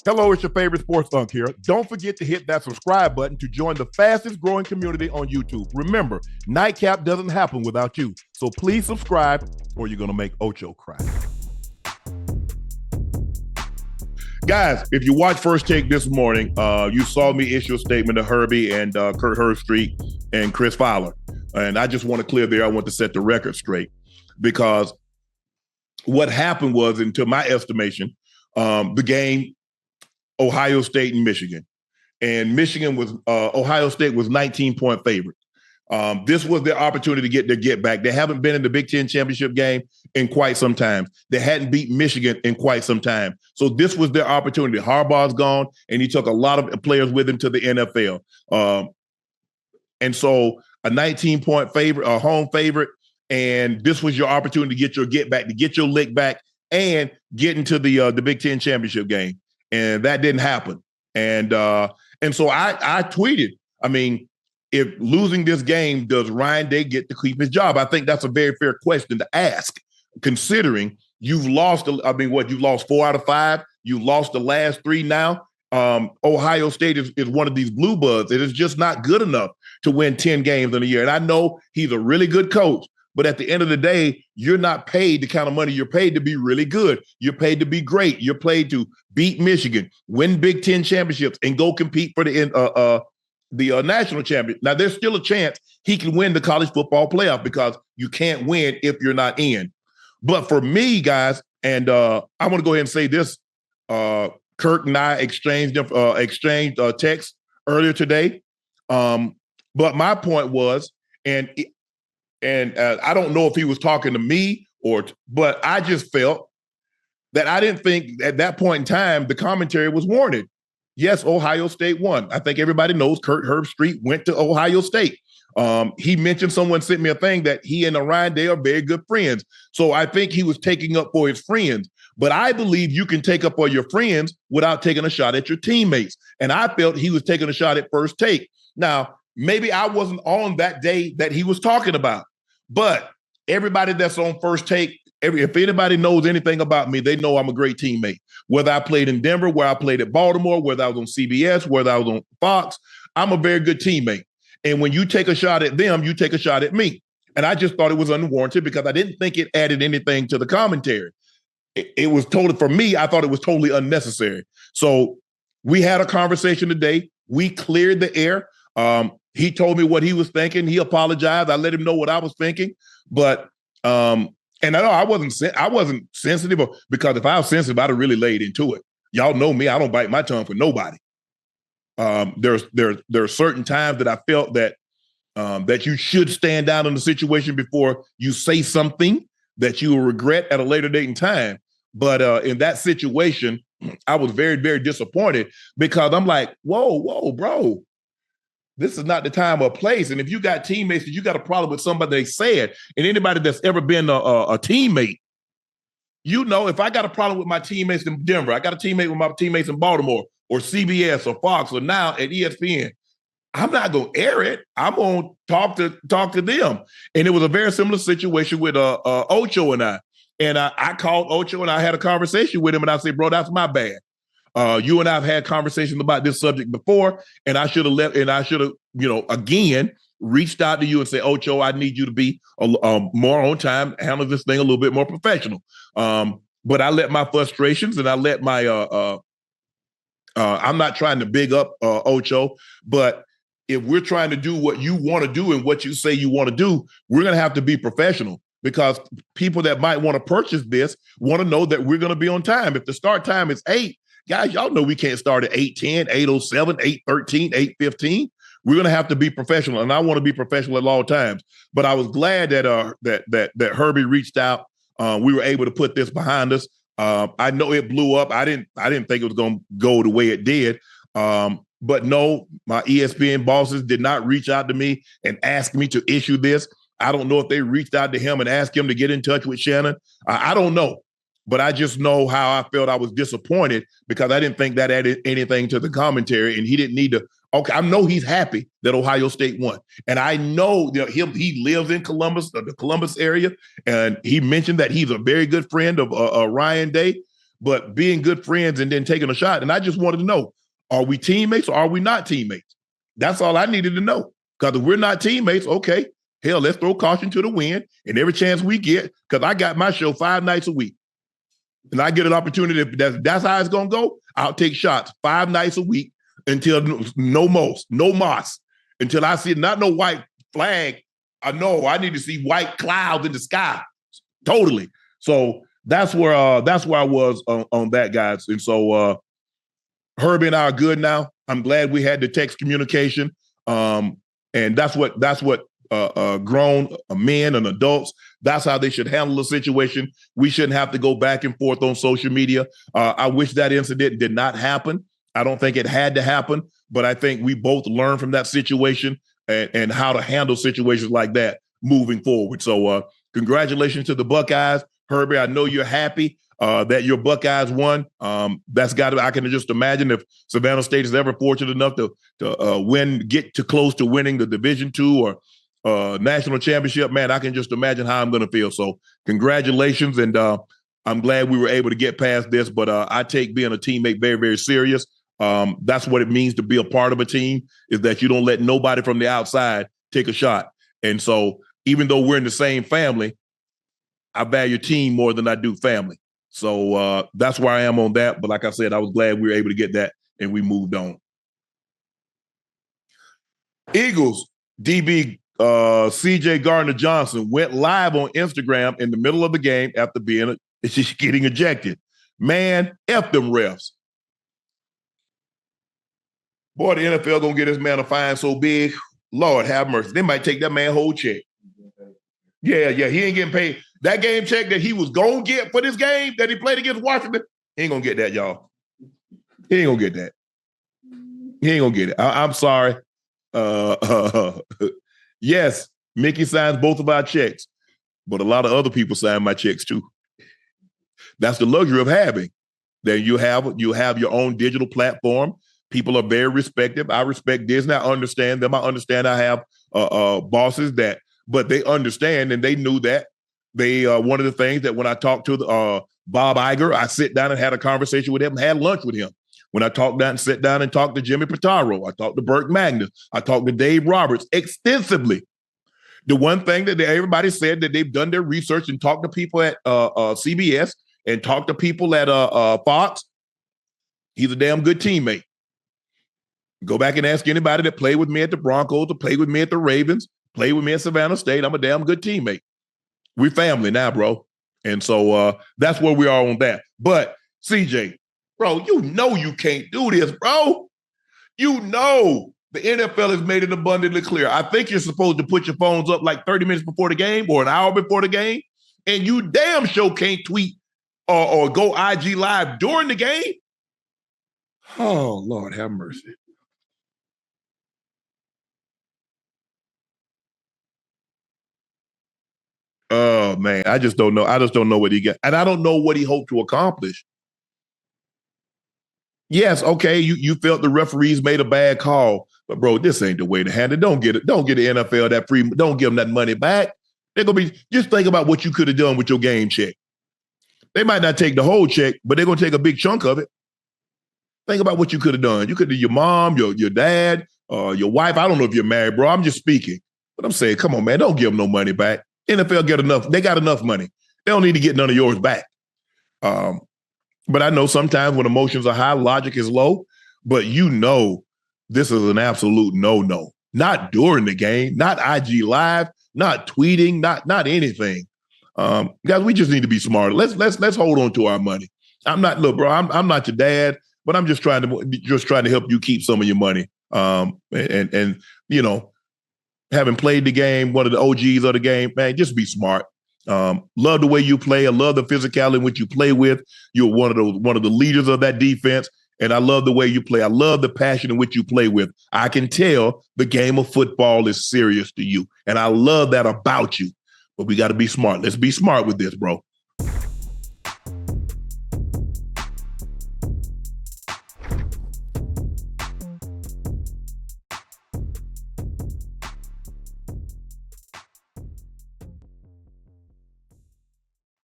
Hello, it's your favorite sports Unc here. Don't forget to hit that subscribe button to join the fastest growing community on YouTube. Remember, Nightcap doesn't happen without you. So please subscribe or you're going to make Ocho cry. Guys, if you watch First Take this morning, you saw me issue a statement to Herbie and Kirk Herbstreit and Chris Fowler. And I just want to clear there. I want to set the record straight because what happened was, and to my estimation, the game, Ohio State and Michigan. And Michigan was, Ohio State was 19-point favorite. This was their opportunity to get their get back. They haven't been in the Big Ten championship game in quite some time. They hadn't beat Michigan in quite some time. So this was their opportunity. Harbaugh's gone, and he took a lot of players with him to the NFL. And so a 19-point favorite, a home favorite, and this was your opportunity to get your get back, to get your lick back, and get into the Big Ten championship game. And that didn't happen. And so I tweeted, I mean, if losing this game, does Ryan Day get to keep his job? I think that's a very fair question to ask, considering you've lost, you've lost 4 out of 5. You lost the last 3 now. Ohio State is one of these blue buds. It is just not good enough to win 10 games in a year. And I know he's a really good coach, but at the end of the day, you're not paid the kind of money. You're paid to be really good. You're paid to be great. You're paid to beat Michigan, win Big Ten championships, and go compete for the national champion. Now, there's still a chance he can win the college football playoff because you can't win if you're not in. But for me, guys, and I want to go ahead and say this, Kirk and I exchanged texts earlier today. But my point was, and I don't know if he was talking to me but I just felt that I didn't think at that point in time the commentary was warranted. Yes, Ohio State won. I think everybody knows Kirk Herbstreit went to Ohio State. He mentioned, someone sent me a thing that he and Ryan Day are very good friends. So I think he was taking up for his friends. But I believe you can take up for your friends without taking a shot at your teammates. And I felt he was taking a shot at First Take. Now, maybe I wasn't on that day that he was talking about, but everybody that's on First Take, if anybody knows anything about me, they know I'm a great teammate. Whether I played in Denver, where I played at Baltimore, whether I was on CBS, whether I was on Fox, I'm a very good teammate. And when you take a shot at them, you take a shot at me. And I just thought it was unwarranted because I didn't think it added anything to the commentary. It was totally, for me, I thought it was totally unnecessary. So we had a conversation today. We cleared the air. He told me what he was thinking. He apologized. I let him know what I was thinking. But and I know I wasn't sensitive, because if I was sensitive, I'd have really laid into it. Y'all know me. I don't bite my tongue for nobody. There are certain times that I felt that that you should stand down in the situation before you say something that you will regret at a later date in time. But in that situation, I was very, very disappointed because I'm like, whoa, bro. This is not the time or place. And if you got teammates that you got a problem with somebody they said, and anybody that's ever been a teammate, you know, if I got a problem with my teammates in Denver, I got a teammate with my teammates in Baltimore or CBS or Fox or now at ESPN, I'm not going to air it. I'm going to talk to them. And it was a very similar situation with Ocho and I. And I called Ocho and I had a conversation with him and I said, bro, that's my bad. You and I have had conversations about this subject before, and I should have, again, reached out to you and said, Ocho, I need you to be more on time, handle this thing a little bit more professional. But I let my frustrations and I let my, I'm not trying to big up Ocho, but if we're trying to do what you want to do and what you say you want to do, we're going to have to be professional. Because people that might want to purchase this want to know that we're going to be on time. If the start time is 8, guys, y'all know we can't start at 8:10, 8:07, 8:13, 8:15. We're going to have to be professional, and I want to be professional at all times. But I was glad that Herbie reached out. We were able to put this behind us. I know it blew up. I didn't think it was going to go the way it did. But no, my ESPN bosses did not reach out to me and ask me to issue this. I don't know if they reached out to him and asked him to get in touch with Shannon. I don't know. But I just know how I felt. I was disappointed because I didn't think that added anything to the commentary, and he didn't need to. Okay, I know he's happy that Ohio State won, and I know that he lives in Columbus, the Columbus area, and he mentioned that he's a very good friend of Ryan Day. but being good friends and then taking a shot. And I just wanted to know, are we teammates or are we not teammates? That's all I needed to know. Because if we're not teammates, okay, hell, let's throw caution to the wind. And every chance we get, because I got my show 5 nights a week. And I get an opportunity, if that's how it's going to go, I'll take shots 5 nights a week until no moss, until I see not no white flag. I know I need to see white clouds in the sky. Totally. So that's where I was on that, guys. And so Herbie and I are good now. I'm glad we had the text communication. And that's what grown men and adults, that's how they should handle the situation. We shouldn't have to go back and forth on social media. I wish that incident did not happen. I don't think it had to happen, but I think we both learned from that situation and how to handle situations like that moving forward. So congratulations to the Buckeyes. Herbie, I know you're happy that your Buckeyes won. That's got to, I can just imagine if Savannah State is ever fortunate enough to get too close to winning the Division II or national championship, man, I can just imagine how I'm going to feel. So congratulations. And I'm glad we were able to get past this, but I take being a teammate very, very serious. That's what it means to be a part of a team, is that you don't let nobody from the outside take a shot. And so even though we're in the same family, I value team more than I do family. So that's where I am on that. But like I said, I was glad we were able to get that and we moved on. Eagles DB CJ Gardner-Johnson went live on Instagram in the middle of the game after getting ejected. Man, F them refs. Boy, the NFL gonna get this man a fine so big. Lord have mercy. They might take that man whole check. Yeah, he ain't getting paid. That game check that he was gonna get for this game that he played against Washington, he ain't gonna get that, y'all. He ain't gonna get that. He ain't gonna get it. I'm sorry. Yes, Mickey signs both of our checks, but a lot of other people sign my checks too. That's the luxury of having. Then you have your own digital platform. People are very respective. I respect Disney. I understand them. I understand I have bosses but they understand, and they knew that. They one of the things that when I talked to Bob Iger, I sit down and had a conversation with him, and had lunch with him. When I sit down and talked to Jimmy Pitaro, I talked to Burke Magnus, I talked to Dave Roberts extensively. The one thing that everybody said that they've done their research and talked to people at CBS and talked to people at Fox, he's a damn good teammate. Go back and ask anybody that played with me at the Broncos, or played with me at the Ravens, played with me at Savannah State. I'm a damn good teammate. We're family now, bro. And so that's where we are on that. But CJ, bro, you know you can't do this, bro. You know the NFL has made it abundantly clear. I think you're supposed to put your phones up like 30 minutes before the game or an hour before the game, and you damn sure can't tweet or go IG live during the game. Oh, Lord have mercy. Oh, man, I just don't know. I just don't know what he got. And I don't know what he hoped to accomplish. Yes, okay, you felt the referees made a bad call, but bro, this ain't the way to handle it. Don't get the NFL that free. Don't give them that money back. They're gonna be, just think about what you could have done with your game check. They might not take the whole check, but they're gonna take a big chunk of it. Think about what you could have done. You could have your mom, your dad, your wife. I don't know if you're married, bro. I'm just speaking, but I'm saying, come on, man, don't give them no money back. NFL get enough. They got enough money. They don't need to get none of yours back. But I know sometimes when emotions are high, logic is low. But you know, this is an absolute no-no. Not during the game, not IG live, not tweeting, not anything. Guys, we just need to be smarter. Let's hold on to our money. I'm not your dad, but I'm just trying to help you keep some of your money. And you know, having played the game, one of the OGs of the game, man, just be smart. Love the way you play. I love the physicality in which you play with. You're one of the leaders of that defense, and I love the way you play. I love the passion in which you play with. I can tell the game of football is serious to you, and I love that about you. But we got to be smart. Let's be smart with this, bro.